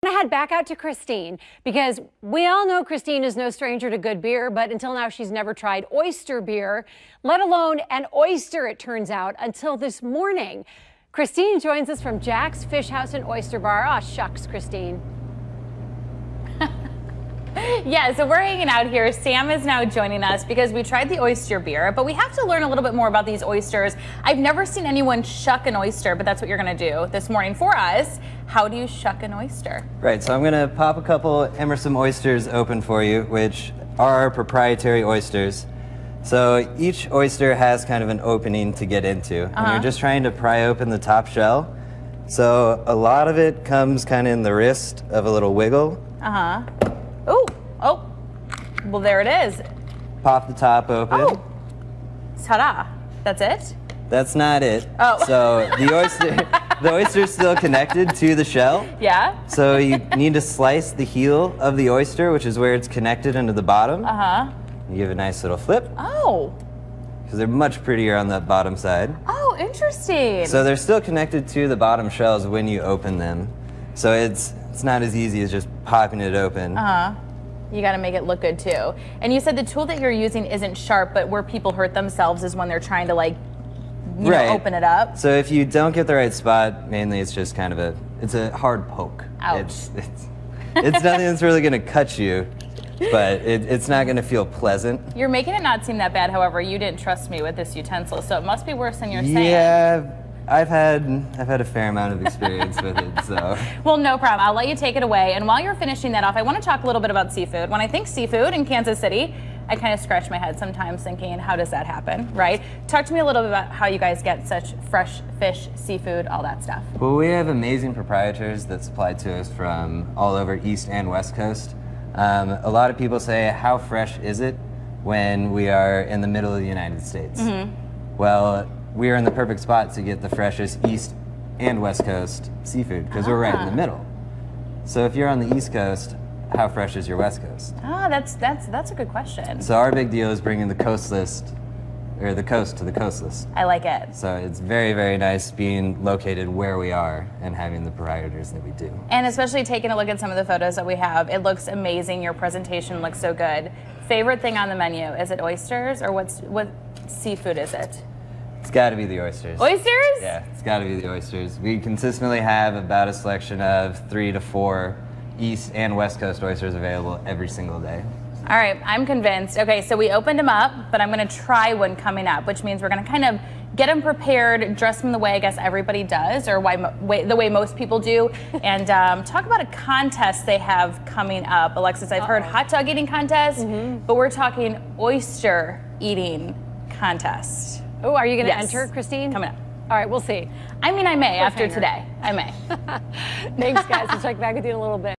I head back out to Christine because we all know Christine is no stranger to good beer, but until now she's never tried Oyster beer, let alone an oyster, it turns out, until this morning. Christine joins us from Jack's Fish House and Oyster Bar. Aw, shucks, Christine. Yeah, so we're hanging out here. Sam is now joining us because we tried the oyster beer, but we have to learn a little bit more about these oysters. I've never seen anyone shuck an oyster, but that's what you're going to do this morning for us. How do you shuck an oyster? Right, so I'm going to pop a couple Emerson oysters open for you, which are our proprietary oysters. So each oyster has kind of an opening to get into, and you're just trying to pry open the top shell. So a lot of it comes kind of in the wrist of a little wiggle. Ooh, oh, well there it is. Pop the top open. Oh, ta-da, that's it? That's not it. Oh. So the oyster's still connected to the shell. Yeah. So you need to slice the heel of the oyster, which is where it's connected into the bottom. You give a nice little flip. Oh. Because they're much prettier on the bottom side. Oh, interesting. So they're still connected to the bottom shells when you open them. So it's not as easy as just popping it open. You got to make it look good too. And you said the tool that you're using isn't sharp, but where people hurt themselves is when they're trying to, like, you know, open it up. So if you don't get the right spot, mainly it's just kind of it's a hard poke. Ouch. It's nothing that's really going to cut you, but it's not going to feel pleasant. You're making it not seem that bad. However, you didn't trust me with this utensil, so it must be worse than you're saying. Yeah. I've had a fair amount of experience with it, so. Well, no problem. I'll let you take it away. And while you're finishing that off, I want to talk a little bit about seafood. When I think seafood in Kansas City, I kind of scratch my head sometimes thinking, how does that happen, right? Talk to me a little bit about how you guys get such fresh fish, seafood, all that stuff. Well, we have amazing proprietors that supply to us from all over East and West Coast. A lot of people say, how fresh is it when we are in the middle of the United States? Well, we are in the perfect spot to get the freshest East and West Coast seafood because we're right in the middle. So if you're on the East Coast, how fresh is your West Coast? That's a good question. So our big deal is bringing the coast list, or the coast to the coast list. I like it. So it's very, very nice being located where we are and having the proprietors that we do. And especially taking a look at some of the photos that we have, it looks amazing. Your presentation looks so good. Favorite thing on the menu, is it oysters or what seafood is it? It's got to be the oysters. Oysters? Yeah, it's got to be the oysters. We consistently have about a selection of 3 to 4 East and West Coast oysters available every single day. All right, I'm convinced. Okay, so we opened them up, but I'm going to try one coming up, which means we're going to kind of get them prepared, dress them the way I guess everybody does, or the way most people do, and talk about a contest they have coming up. Alexis, I've heard hot dog eating contest, but we're talking oyster eating contest. Oh, are you going to enter, Christine? Coming up. All right, we'll see. I mean, I may after today. I may. Thanks, guys. We'll check back with you in a little bit.